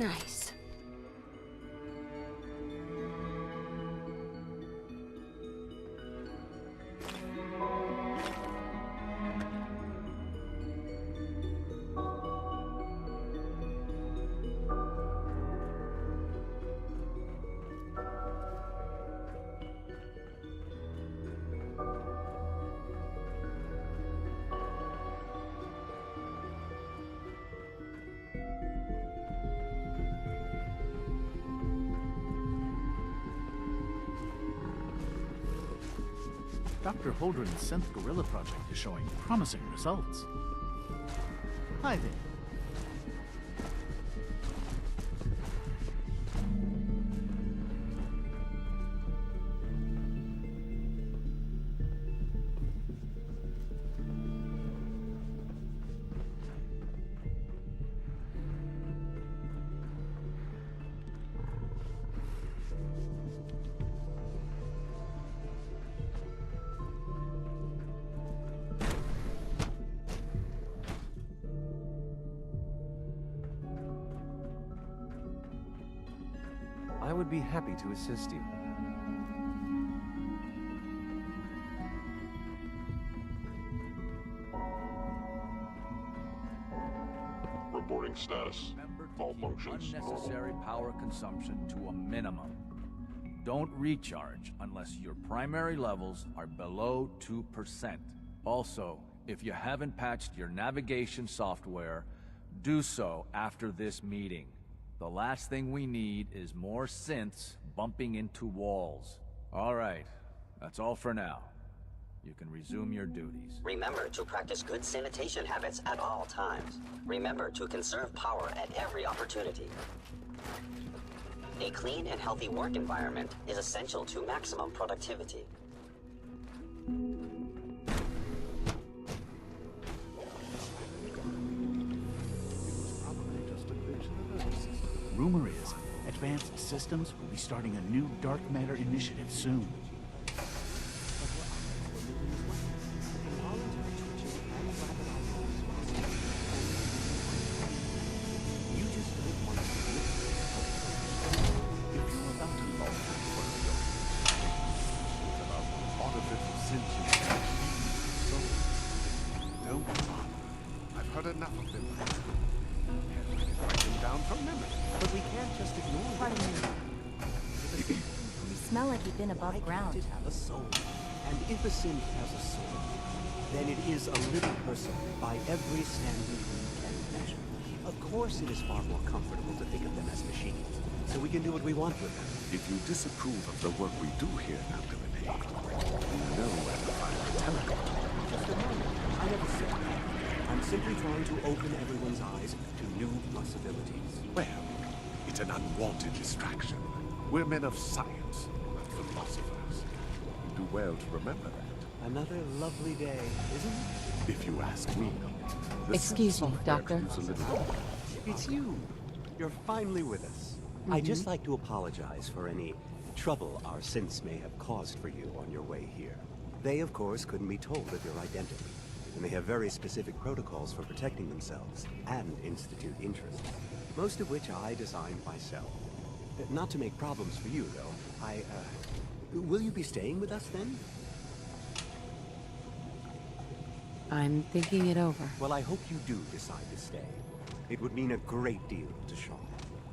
Nice. Dr. Holdren's synth gorilla project is showing promising results. Hi there. I would be happy to assist you. Reporting status. All functions unnecessary power consumption to a minimum. Don't recharge unless your primary levels are below 2%. Also, if you haven't patched your navigation software, do so after this meeting. The last thing we need is more synths bumping into walls. All right, that's all for now. You can resume your duties. Remember to practice good sanitation habits at all times. Remember to conserve power at every opportunity. A clean and healthy work environment is essential to maximum productivity. Rumor is, Advanced Systems will be starting a new dark matter initiative soon. Don't bother. I've heard enough of them. Write them down from memory. But we can't just ignore it. Pardon me. You smell like you've been above ground. It have a soul. And if a synth has a soul, then it is a living person by every standard we can measure. Of course it is far more comfortable to think of them as machines, so we can do what we want with them. If you disapprove of the work we do here, Dr. V.A.T.S, you know where to find the telecom. Just a moment. I never said that. I'm simply trying to open everyone's eyes to new possibilities. Well, it's an unwanted distraction. We're men of science, not philosophers. You do well to remember that. Another lovely day, isn't it? If you ask me. The Excuse me, software Doctor. proves a little. It's you. You're finally with us. I'd just like to apologize for any trouble our synths may have caused for you on your way here. They, of course, couldn't be told of your identity, and they have very specific protocols for protecting themselves and Institute interests, most of which I designed myself. Not to make problems for you, though. Will you be staying with us, then? I'm thinking it over. Well, I hope you do decide to stay. It would mean a great deal to Sean.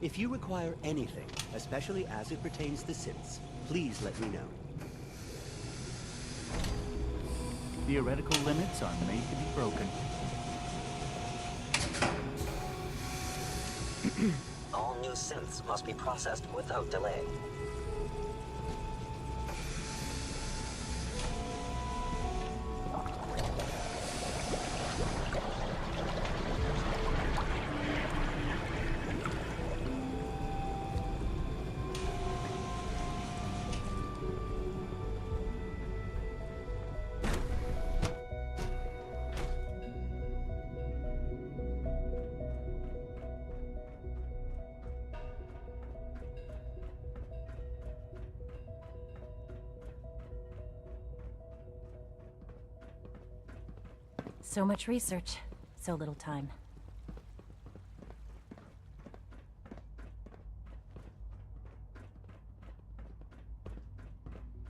If you require anything, especially as it pertains to synths, please let me know. Theoretical limits are made to be broken. All new synths must be processed without delay. So much research, so little time.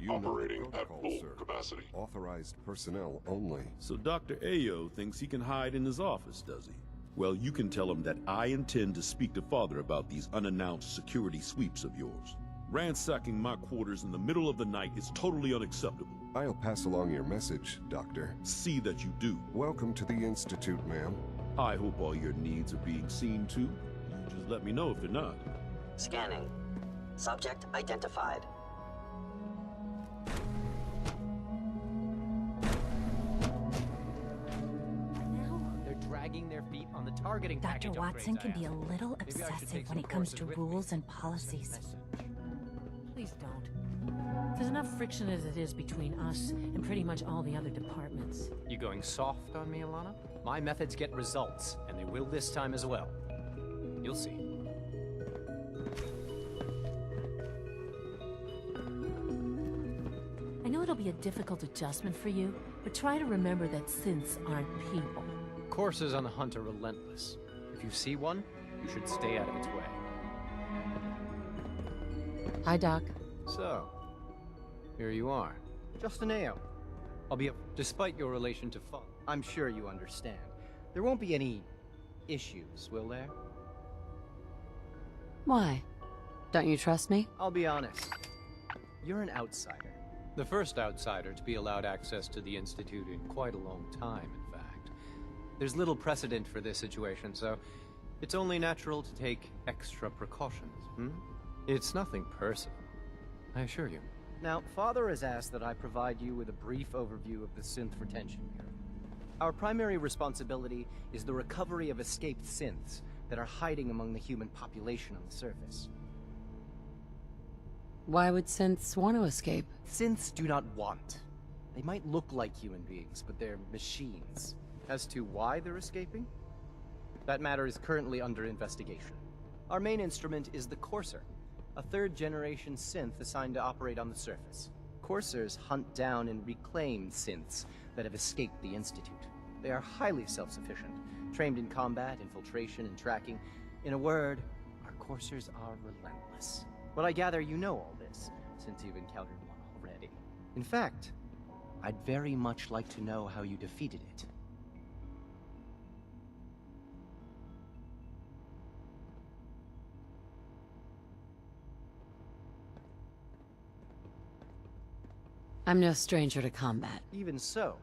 You know the Operating at protocol, full sir. capacity. Authorized personnel only. So Dr. Ayo thinks he can hide in his office, does he? Well, you can tell him that I intend to speak to Father about these unannounced security sweeps of yours. Ransacking my quarters in the middle of the night is totally unacceptable. I'll pass along your message, Doctor. See that you do. Welcome to the Institute, ma'am. I hope all your needs are being seen to. You just let me know if they're not. Scanning. Subject identified. They're dragging their feet on the targeting Dr. package Watson upgrades can I be a asked for. little Maybe I should obsessive take when some it comes courses to with rules me. and policies. Please don't. There's enough friction as it is between us and pretty much all the other departments. You going soft on me, Alana? My methods get results, and they will this time as well. You'll see. I know it'll be a difficult adjustment for you, but try to remember that synths aren't people. Coursers on the hunt are relentless. If you see one, you should stay out of its way. Hi, Doc. So, here you are. Just an AO. Despite your relation to Father, I'm sure you understand. There won't be any issues, will there? Why? Don't you trust me? I'll be honest. You're an outsider. The first outsider to be allowed access to the Institute in quite a long time, in fact. There's little precedent for this situation, so it's only natural to take extra precautions, It's nothing personal, I assure you. Now, Father has asked that I provide you with a brief overview of the synth retention bureau. Our primary responsibility is the recovery of escaped synths that are hiding among the human population on the surface. Why would synths want to escape? Synths do not want. They might look like human beings, but they're machines. As to why they're escaping? That matter is currently under investigation. Our main instrument is the Courser, a third-generation synth assigned to operate on the surface. Coursers hunt down and reclaim synths that have escaped the Institute. They are highly self-sufficient, trained in combat, infiltration, and tracking. In a word, our Coursers are relentless. But I gather you know all this, since you've encountered one already. In fact, I'd very much like to know how you defeated it. I'm no stranger to combat. Even so,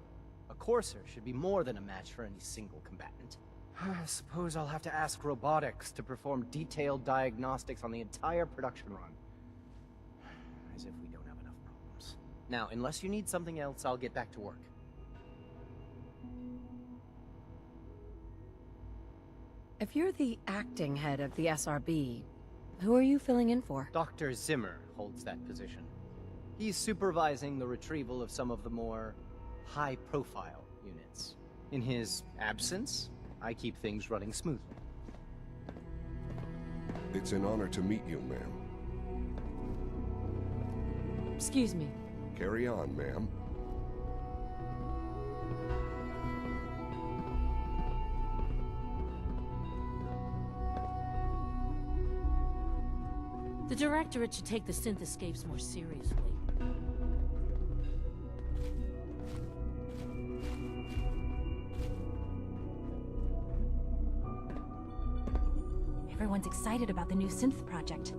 a Courser should be more than a match for any single combatant. I suppose I'll have to ask Robotics to perform detailed diagnostics on the entire production run. As if we don't have enough problems. Now, unless you need something else, I'll get back to work. If you're the acting head of the SRB, who are you filling in for? Dr. Zimmer holds that position. He's supervising the retrieval of some of the more high-profile units. In his absence, I keep things running smoothly. It's an honor to meet you, ma'am. Excuse me. Carry on, ma'am. The Directorate should take the synth escapes more seriously. Everyone's excited about the new synth project.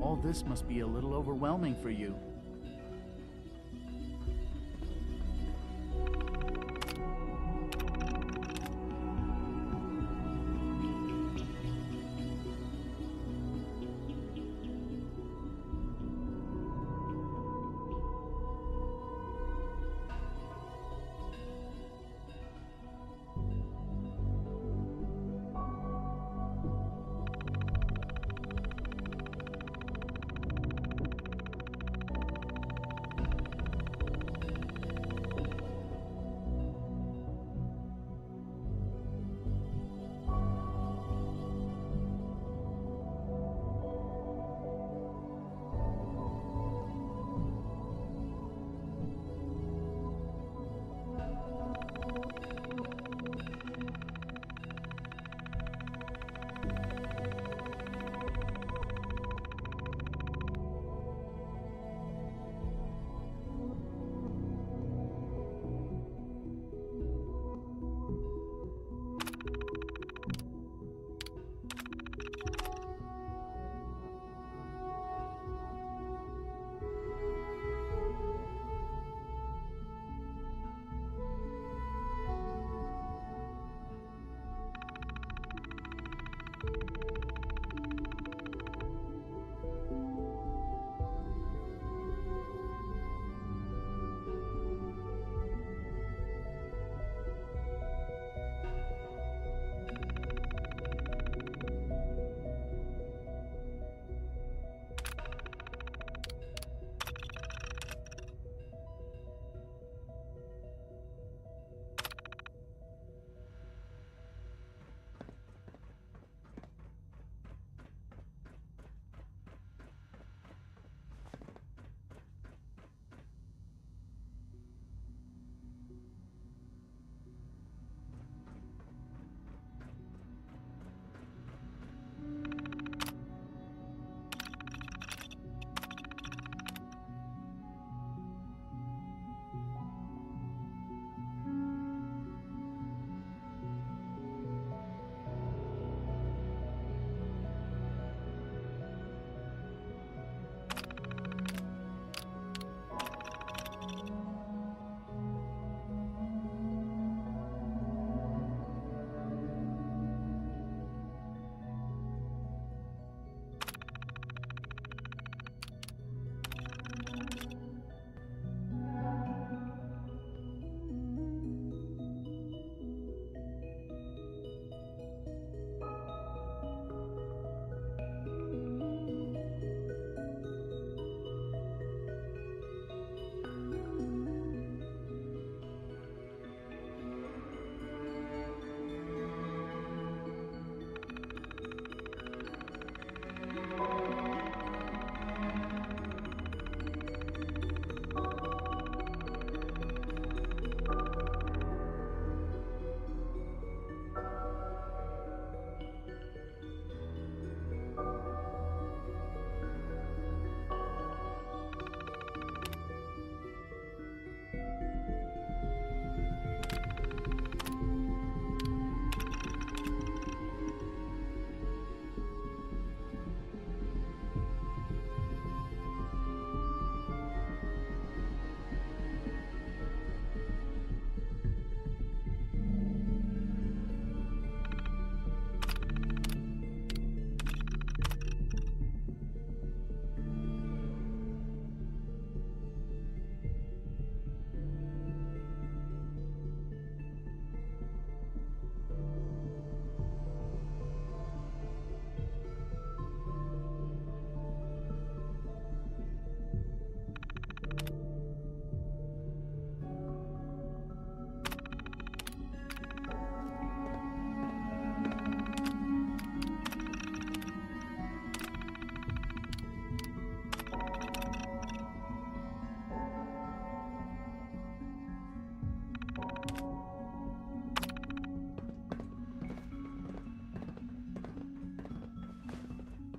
All this must be a little overwhelming for you.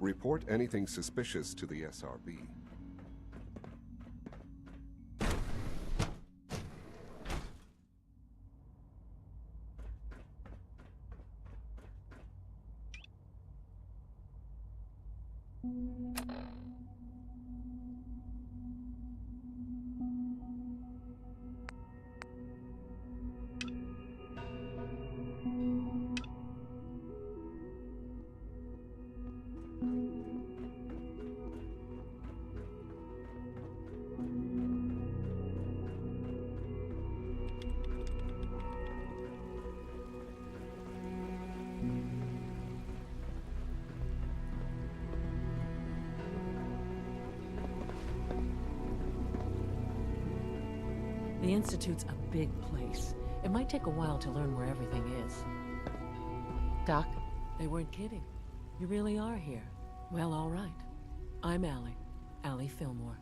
Report anything suspicious to the SRB. The Institute's a big place. It might take a while to learn where everything is. Doc? They weren't kidding. You really are here. Well, all right. I'm Allie Fillmore.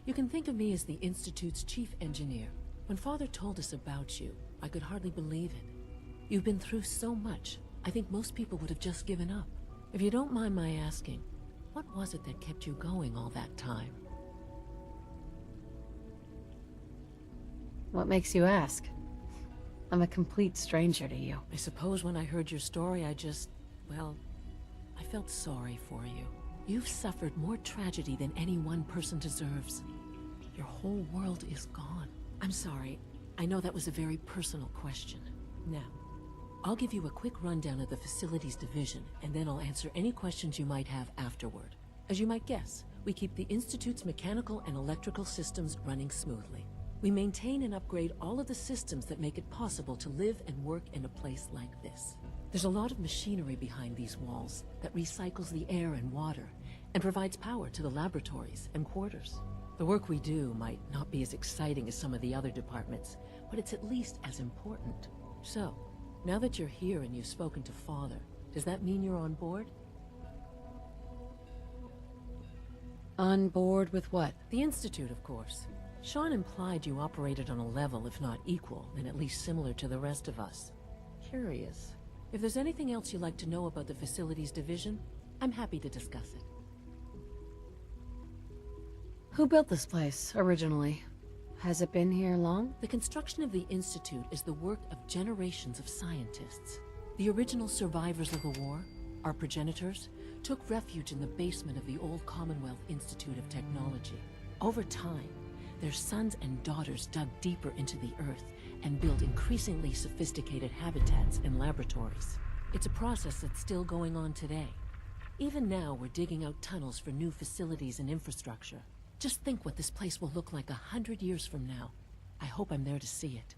You can think of me as the Institute's chief engineer. When Father told us about you, I could hardly believe it. You've been through so much, I think most people would have just given up. If you don't mind my asking, what was it that kept you going all that time? What makes you ask? I'm a complete stranger to you. I suppose when I heard your story, well, I felt sorry for you. You've suffered more tragedy than any one person deserves. Your whole world is gone. I'm sorry. I know that was a very personal question. Now, I'll give you a quick rundown of the Facilities Division, and then I'll answer any questions you might have afterward. As you might guess, we keep the Institute's mechanical and electrical systems running smoothly. We maintain and upgrade all of the systems that make it possible to live and work in a place like this. There's a lot of machinery behind these walls that recycles the air and water and provides power to the laboratories and quarters. The work we do might not be as exciting as some of the other departments, but it's at least as important. So, now that you're here and you've spoken to Father, does that mean you're on board? On board with what? The Institute, of course. Sean implied you operated on a level, if not equal, and at least similar to the rest of us. Curious. If there's anything else you'd like to know about the Facilities Division, I'm happy to discuss it. Who built this place, originally? Has it been here long? The construction of the Institute is the work of generations of scientists. The original survivors of the war, our progenitors, took refuge in the basement of the old Commonwealth Institute of Technology. Over time, their sons and daughters dug deeper into the earth and built increasingly sophisticated habitats and laboratories. It's a process that's still going on today. Even now, we're digging out tunnels for new facilities and infrastructure. Just think what this place will look like 100 years from now. I hope I'm there to see it.